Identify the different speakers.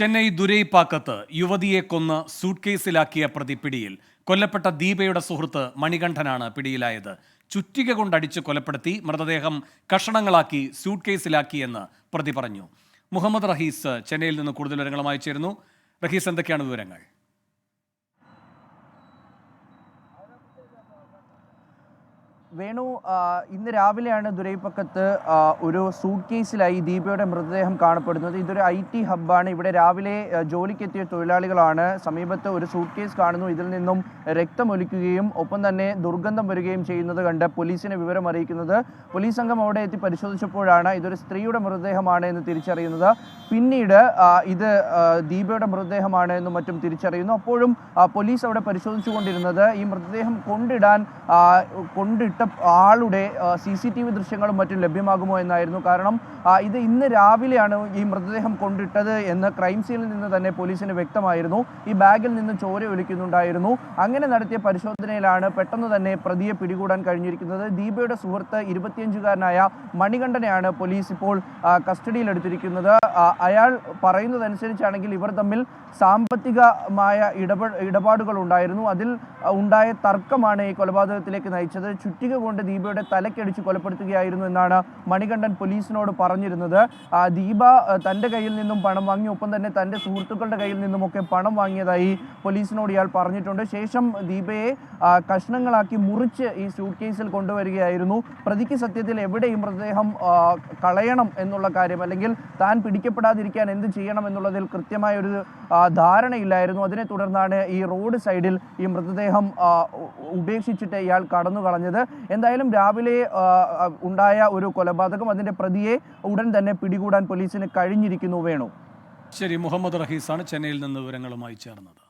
Speaker 1: ചെന്നൈ ദുരൈപ്പാക്കത്ത് യുവതിയെ കൊന്ന് സൂട്ട്കേസിലാക്കിയ പ്രതി പിടിയിൽ. കൊല്ലപ്പെട്ട ദീപയുടെ സുഹൃത്ത് മണികണ്ഠനാണ് പിടിയിലായത്. ചുറ്റിക കൊണ്ടടിച്ച് കൊലപ്പെടുത്തി മൃതദേഹം കഷണങ്ങളാക്കി സൂട്ട്കേസിലാക്കിയെന്ന് പ്രതി പറഞ്ഞു. മുഹമ്മദ് റഹീസ് ചെന്നൈയിൽ നിന്ന് കൂടുതൽ വിവരങ്ങളുമായി ചേരുന്നു. റഹീസ്, എന്തൊക്കെയാണ് വിവരങ്ങൾ?
Speaker 2: വേണു, ഇന്ന് രാവിലെയാണ് ദുരൈപ്പക്കത്ത് ഒരു സൂട്ട് കേസിലായി ദീപയുടെ മൃതദേഹം കാണപ്പെടുന്നത്. ഇതൊരു IT ഹബ്ബാണ്. ഇവിടെ രാവിലെ ജോലിക്കെത്തിയ തൊഴിലാളികളാണ്. സമീപത്ത് ഒരു സൂട്ട് കേസ് കാണുന്നു. ഇതിൽ നിന്നും രക്തമൊലിക്കുകയും ഒപ്പം തന്നെ ദുർഗന്ധം വരികയും ചെയ്യുന്നത് കണ്ട് പോലീസിനെ വിവരം അറിയിക്കുന്നത്. പോലീസ് സംഘം അവിടെ എത്തി പരിശോധിച്ചപ്പോഴാണ് ഇതൊരു സ്ത്രീയുടെ മൃതദേഹമാണ് എന്ന് തിരിച്ചറിയുന്നത്. പിന്നീട് ഇത് ദീപയുടെ മൃതദേഹമാണ് എന്നും മറ്റും തിരിച്ചറിയുന്നു. അപ്പോഴും പോലീസ് അവിടെ പരിശോധിച്ചുകൊണ്ടിരുന്നത് ഈ മൃതദേഹം കൊണ്ടിട്ട ആളുടെ CCTV ദൃശ്യങ്ങളും മറ്റും ലഭ്യമാകുമോ എന്നായിരുന്നു. കാരണം ഇത് ഇന്ന് രാവിലെയാണ് ഈ മൃതദേഹം കൊണ്ടിട്ടത് എന്ന് ക്രൈം സീനിൽ നിന്ന് തന്നെ പോലീസിന് വ്യക്തമായിരുന്നു. ഈ ബാഗിൽ നിന്ന് ചോര ഒലിക്കുന്നുണ്ടായിരുന്നു. അങ്ങനെ നടത്തിയ പരിശോധനയിലാണ് പെട്ടെന്ന് തന്നെ പ്രതിയെ പിടികൂടാൻ കഴിഞ്ഞിരിക്കുന്നത്. ദീപയുടെ സുഹൃത്ത് 25-കാരനായ മണികണ്ഠനെയാണ് പോലീസ് ഇപ്പോൾ കസ്റ്റഡിയിലെടുത്തിരിക്കുന്നത്. അയാൾ പറയുന്നതനുസരിച്ചാണെങ്കിൽ ഇവർ തമ്മിൽ സാമ്പത്തികമായ ഇടപാടുകൾ ഉണ്ടായിരുന്നു. അതിൽ ഉണ്ടായ തർക്കമാണ് ഈ കൊലപാതകത്തിലേക്ക് നയിച്ചത്. ചുറ്റിക കൊണ്ട് ദീപയുടെ തലക്കടിച്ച് കൊലപ്പെടുത്തുകയായിരുന്നു എന്നാണ് മണികണ്ഠൻ പോലീസിനോട് പറഞ്ഞിരുന്നത്. ദീപ തൻ്റെ കയ്യിൽ നിന്നും പണം വാങ്ങി, ഒപ്പം തന്നെ തൻ്റെ സുഹൃത്തുക്കളുടെ കയ്യിൽ നിന്നുമൊക്കെ പണം വാങ്ങിയതായി പോലീസിനോട് ഇയാൾ പറഞ്ഞിട്ടുണ്ട്. ശേഷം ദീപയെ കഷ്ണങ്ങളാക്കി മുറിച്ച് ഈ സൂട്ട് കേസിൽ കൊണ്ടുവരികയായിരുന്നു. പ്രതിക്ക് സത്യത്തിൽ എവിടെ ഈ മൃതദേഹം കളയണം എന്നുള്ള കാര്യം, അല്ലെങ്കിൽ താൻ പിടിക്കപ്പെടാതിരിക്കാൻ എന്ത് ചെയ്യണം എന്നുള്ളതിൽ കൃത്യമായ ഒരു ധാരണയില്ലായിരുന്നു. അതിനെ തുടർന്നാണ് ഈ റോഡ് സൈഡിൽ ഈ മൃതദേഹം ഉപേക്ഷിച്ചിട്ട് ഇയാൾ കടന്നു കളഞ്ഞത്. എന്തായാലും രാവിലെ ഉണ്ടായ ഒരു കൊലപാതകം, അതിൻ്റെ പ്രതിയെ ഉടൻ തന്നെ പിടികൂടാൻ പോലീസിന് കഴിഞ്ഞിരിക്കുന്നു. വേണു.
Speaker 1: ശരി, മുഹമ്മദ് റഹീസാണ് ചെന്നൈയിൽ നിന്ന് വിവരങ്ങളുമായി ചേർന്നത്.